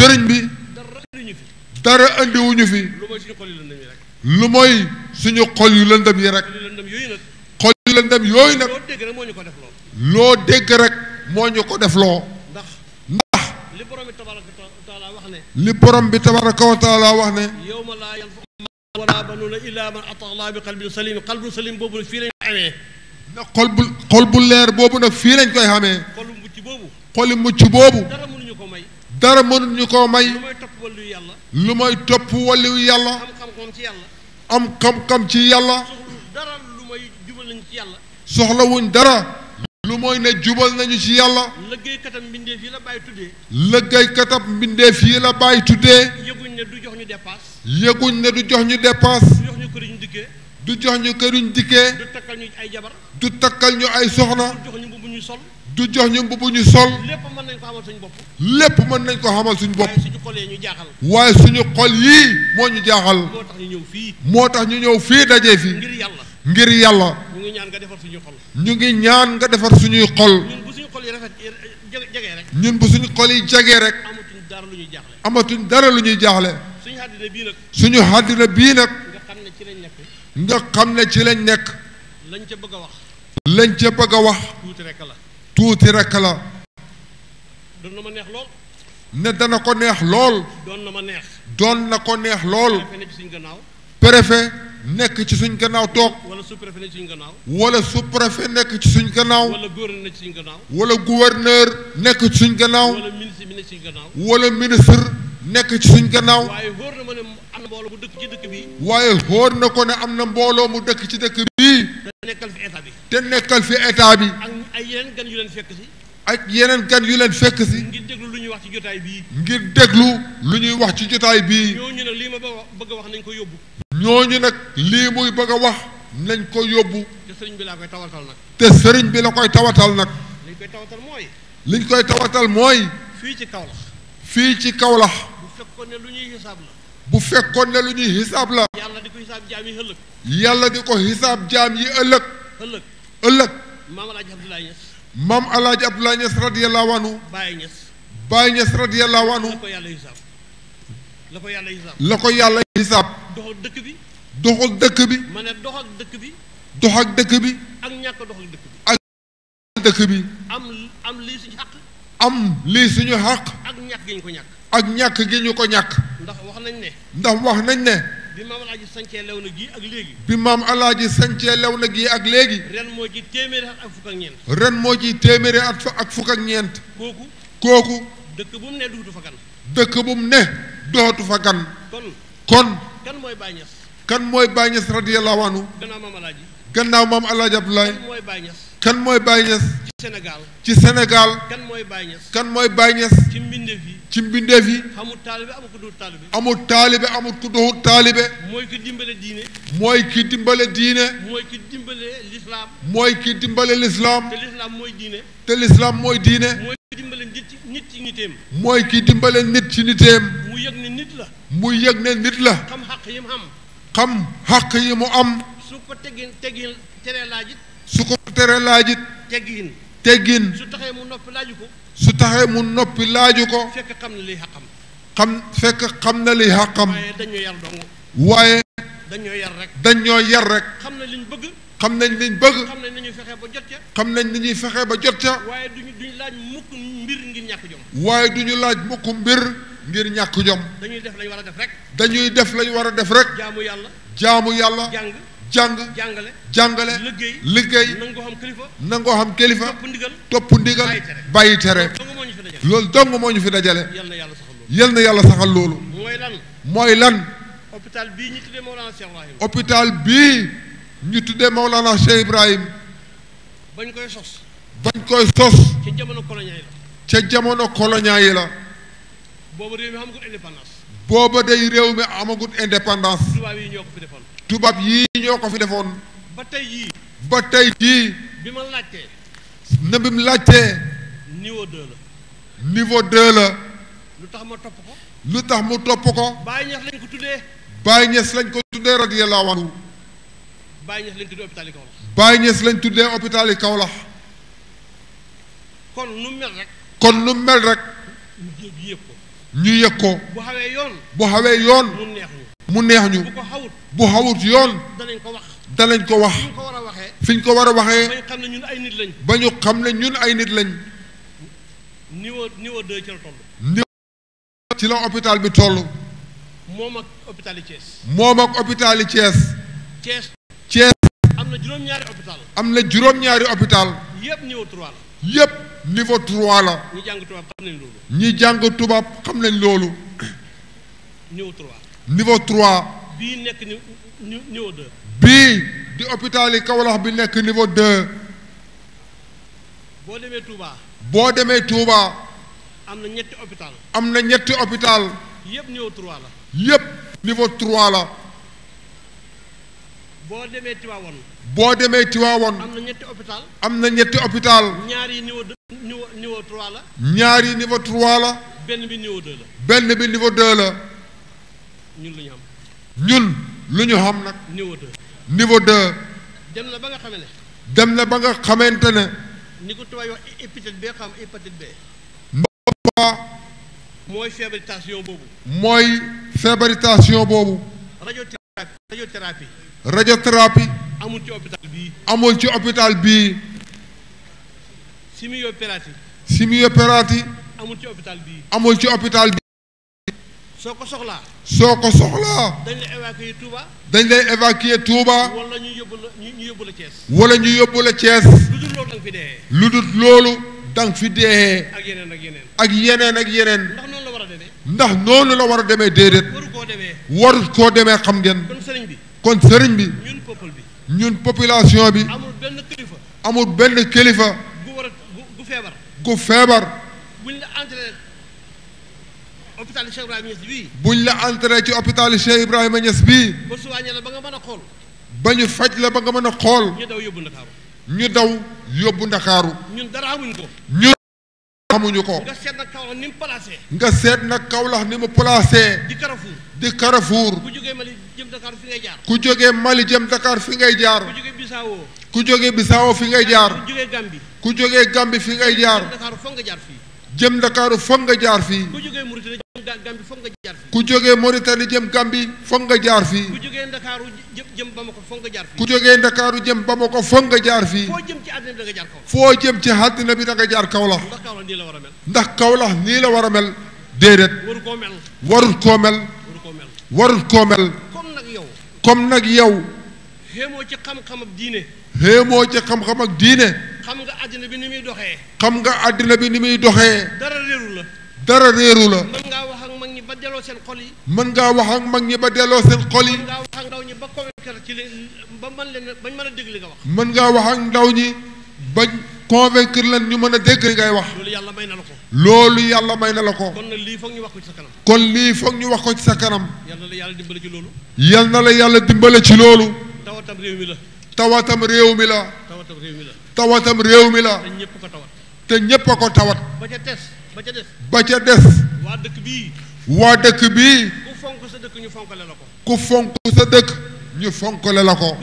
sëriñ bi dara andiwuñu fi lu mooy suñu xol yu lëndëm yi rek xol yu lëndëm yooyu nag loo dégg rek moo ñu ko def loo ndax li borom bi tabaraka wa taala wax ne yawma laa yanfa'u maalun wala banuuna illaa man ataa Allaha bi qalbin salim qalbu salim boobu fii lañ amee na xol bu leer boobu nag fii lañ koy xamee xolu mucc boobu xoli mucc boobu dara mënuñu ko may dara mënuñu koo may lu may topp wàllu yàlla lu may topp wàllu yàlla am xam-xam ci yàlla am xam-xam ci yàlla soxlu dara lu may jubal nañu ci yàlla soxlawuñ dara lu mooy ne jubal nañu ci yàlla liggéeykatam mbindeef yi la bàyyi tuddee liggéeykatam mbindeef yi la bàyyi tuddee yëguñ ne du jox ñu dépasse yëguñ ne du jox ñu dépasse du jox ñu këriñ dikkee du jox ñu këriñ dikkee du takkal ñu ay jabar du takkal ñu ay soxna du jox ñu mbubb ñu sol du jox ñu mbubb ñu sol lépp mën nañ ko xamal suñu bopp lépp mën nañ ko xamal suñu bopp waaye suñu xol yi ñu jaaxal waaye suñu xol yii moo ñu jaaxal moo tax ñu ñëw fii moo tax ñu ñëw fii dajee fi ngir yàlla ngir yàlla ñu ngi ñaan nga defar suñu xol ñu ngi ñaan nga defar suñuy xol ñun bu suñu xol yi rafet jegee rek ñun bu suñu xol yi jegee rek amatuñ dara lu ñuy jaaxle amatuñ dara lu ñuy jaaxle suñu àddina bii nag suñu àddina bii nag nga xam ne ci lañ nekk nga xam ne ci lañ nekk lañ ca bëgg a wax lañ ca bëgg a wax tuuti rek la tuuti rek la doon na ma neex lool ne dana ko neex lool doon na ma neex doon na ko neex lool préfet nekk ci suñu gannaaw préfet nekk ci suñ gannaaw toog wala sous-préfet nekk ci suñu gannaaw wala sous-préfet nekk ci suñ gannaaw wala gouverneur nekk ci suñu gannaaw wala gouverneur nekk ci suñ gannaaw wala ministre bi nekk ci suñu gannaaw wala ministre nekk ci suñ gannaaw waaye wóor na ma ne am na mbooloo bu dëkk ci dëkk bi waaye xóor na ko ne am na mbooloo mu dëkk ci dëkk bii te nekkal fi état bi te nekkal fi état bi ak ay yeneen gan yu leen fekk si ak yeneen gan yu leen fekk si ngir déglu lu ñuy wax ci jotaay bii ngir déglu lu ñuy wax ci jotaay bii ñooñu nag lii ma bëgg a wax nañ ko yóbbu ñooñu nag lii muy bëgg a wax nañ ko yóbbu te sëriñ bi laa koy tawatal nag te sëriñ bi la koy tawatal nag liñ koy tawatal mooy liñ koy tawatal mooy fii ci Kaolack fii ci Kaolack bu fekkoon ne lu ñuy xisaab la bu fekkoon ne lu ñuy xisaab la yàlla di ko xisaab jaam yi ëllëg yàlla di ko xisaab jaam yi ëllëg ëllëg maam Alaaji Abdoulaye Niass maam Alaaji Abdoulaye Niass radiyallahu anhu Baye Niass Baye Niass radiyallahu anhu la ko yàlla xisaab la ko yàlla xisaab doxal dëkk bi doxal dëkk bi ma ne dox ak dëkk bi dox ak dëkk bi ak ñàkk dox ak dëkk bi ak dëkk bi am lii suñu xaq am lii suñu xaq ak ñàkk gi ñu ko ñàkk ak ñàkk gi ñu ko ñàkk ndax wax nañ ne bi maam Alaaji sancee lew na gi ak léegi bi maam Alaaji sancee lew na gi ak léegi ren moo ci téeméeri at ak fukk ak ñeent ren moo ci téeméeri at ak fukk ak ñeent kooku dëkk bu mu ne duutu fa gan dëkk bu mu ne dootu fa gan kon kan mooy Baye Niass kan mooy Baye Niass radiyallahu anhu gannaaw maam Alaaji Abdoulaye kan mooy Baye Niass kan mooy Baye Niass ci Sénégal kan mooy Baye Niass ci mbindeef yi amul taalibe amul ku dul taalibe amul taalibe amul ku dul taalibe mooy ki dimbale diine mooy ki dimbale diine mooy ki dimbale lislaam mooy ki dimbale lislaam te lislaam mooy diine te lislaam mooy diine mooy ki dimbale nit ci niteem mooy ki dimbale nit ci niteem mu yëg ne nit la mu yëg ne nit la xam xaq yi mu am xam xaq yi mu am su ko teggin teree laajit su ko teree laajit teggin su taxee mu noppi laaju ko su taxee mu noppi laaju ko fekk xam na liy xaqam xam na liy xaqam waaye dañoo yar dong waaye dañoo yar rek xam na liñ bëgg xam nañ ni ñuy fexe ba jot ca xam nañ ni ñuy fexe ba jot ca waaye duñu laaj mukk mbir ngir ñàkk jom waaye duñu laaj mukk mbir ngir ñàkk jom dañuy def lañ war a def rek dañuy def lañ war a def rek jaamu yàlla jàng jàngale liggéey nangoo xam kilifa topp ndigal bàyyi tere loolu dong moo ñu fi dajale yal na yàlla saxal loolu mooy lan hôpital bii ñu tuddee Mawlana Cheikh Ibrahim hôpital bii ñu tuddee Mawlana Cheikh Ibrahim bañ koy sos ca jamono colonial yi la ca jamono colonial yi la booba réew mi amagul indépendance booba day réew mi amagul indépendance tubaab yi ñoo ko fi defoon tubaab yii ñoo ko fi defoon ba tey jii bi ma laajtee na bi mu laajtee niveau 2 la lu tax ma topp ko lu tax mu topp ko Baye Niass lañ ko tuddee Baye Niass lañ ko tuddee radiyallahu anhu Baye Niass lañ tuddee hôpital yi Kaolack Baye Niass lañ tuddee hôpital yi Kaolack kon nu mel rek mu jéggi yëpp ko ñu yëg ko bu xawee yoon bu xawee yoon mu neex ñu bu xawut yoon danañ ko wax fi ñu ko war a waxee ba ñu xam ne ñun ay nit lañ niveau 2 ci la toll niveau ci la hôpital bi toll moom ak hôpital yi Thiès moom ak hôpital yi Thiès am na juróom-ñaari hôpital am na juróom-ñaari hôpital yëpp niveau 3 la yëpp niveau 3 la ñi jàng tubaab xam nañ loolu ñi jàng tubaab xam nañ loolu niveau 3 bii nekk niveau 2 bii di hôpital yi Kaolack bi nekk niveau 2 boo demee Touba am na ñetti hôpital yëpp niveau 3 la yëpp niveau 3 la boo demee Tivaouane am na ñetti hôpital ñaar yi niveau 3 la ñaar yi niveau 3 la benn bi niveau 2 la ñun lu ñu xam nag niveau 2 dem na ba nga xamante ne ni ko tubaab yi wax hépatite B xam hépatite B mooy fièvritation boobu radiothérapie amul ci hôpital bii chimiothérapie amul ci hôpital bii soo ko soxlaa dañ lay évacuer Touba wala ñu yóbbu la Thiès lu dul loolu dang fi dee ak yeneen ndax noonu la war a demee déedéet warut koo demee xam ngeen kon sëriñ bi ñun population bi amul benn kilifa gu feebar buñ la entré ci hôpital Cheikh Ibrahima Niass bii ba ñu faj la ba nga mën a xool ñu daw yóbbu Ndakaaru ñun xamuñu ko nga seet nag Kaolack ni mu placé di Carrefour ku jógee Mali jëm Dakar fi ngay jaar ku jógee Bissau fi ngay jaar ku jógee Gambie fi ngay jaar jëm Ndakaaru foog nga jaar fii ku jógee Mauritanie jëm Gambie foog nga jaar fii ku jógee Ndakaaru jëm Bamako foog nga jaar fii foo jëm ci àddina bi da nga jaar Kaolack ndax Kaolack nii la war a mel déedéet warut koo mel comme nag yow xéemoo ci xam-xam ak diine xam nga àddina bi ni muy doxee dara réeru la mën ngaa wax ak mag ñi ba delloo seen xol yi mën ngaa wax ak mag ñi ba delloo seen xol yi mën ngaa wax ak ndaw ñi ba convaincre ci bañ mën a dégg li nga wax mën ngaa wax ak ndaw ñi bañ convaincre leen ñu mën a dégg li ngay wax loolu yàlla may na la ko kon nag lii foog ñu wax ko ci sa kanam yal na la yàlla dimbale ci loolu tawatam réew mi la te ñépp a ko tawat ba ca des waa dëkk bii ku fonk sa dëkk ñu fonkale la ko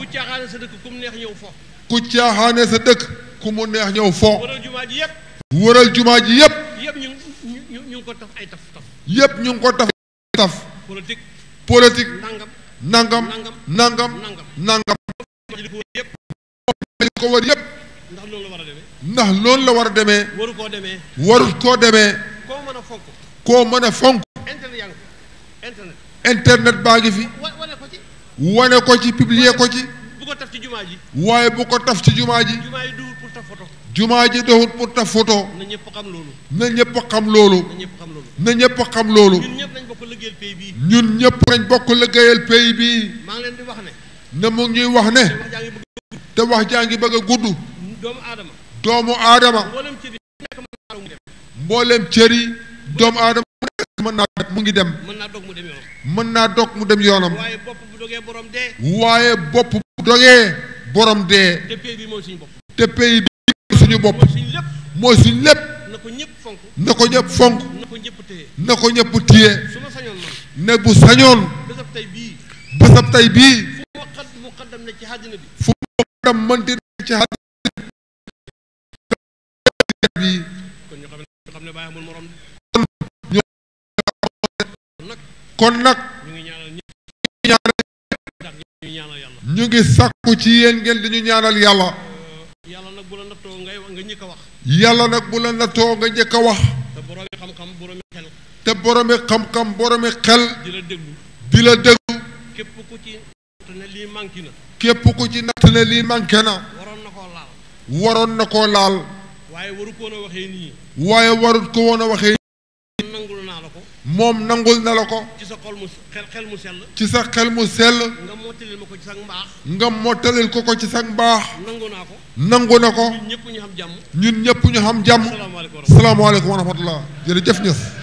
ku caaxaane sa dëkk ku mu neex ñëw fo wëral jumaa ji yépp ñu ngi ko taf ay taf ñu ngi ko taf politique nangam ko wër yépp ndax loolu la war a demee warut koo demee koo mën a fonk internet baa ngi fi wane ko ci publier ko ci waaye bu ko taf ci jumaa ji jumaa ji doxut pour taf photo na ñëpp xam loolu ñun ñëpp nañ bokk liggéeyal pays bii ne mu ngi wax ne te wax jaa ngi bëgg a gudd doomu aadama mboolem cër yi doomu aadama mën naa mu ngi dem mën naa dog mu dem yoonam waaye bopp bu dogee borom dee te pays bi suñu bopp mooy suñu lépp na ko ñëpp fonk na ko ñëpp téye ne bu sañoon bésab tey bii fu muqaddam mënti ne ci àddina bi kon nag ñu ngi sàkku ci yéen ngeen di ñu ñaanal yàlla. yàlla nag bu la nattoo nga njëkk a wax. yàlla nag bu la nattoo nga njëkk a wax. te boroomi xam-xam boroomi xel. te boroomi xam-xam boroomi xel. di la déglu. di la déglu. képp ku ci natt ne lii manqué na. képp ku ci natt ne lii manqué na. waroon na koo laal. waroon na koo laal. waaye waru ko woon a waxee nii. waaye warut ko woon a waxee. nangul naa la ko. moom nangul na la ko. ci sa xol mu xel mu sell. ci sa xel mu sell. nga mottalil ma ko ci sa mbaax. nga mottalil ko ci sa mbaax. nangu naa ko. nangu na ko. ñun ñëpp ñu xam jàmm. ñun ñëpp ñu xam jàmm. salaamaaleykum wa rahmatullah jërëjëf Niass.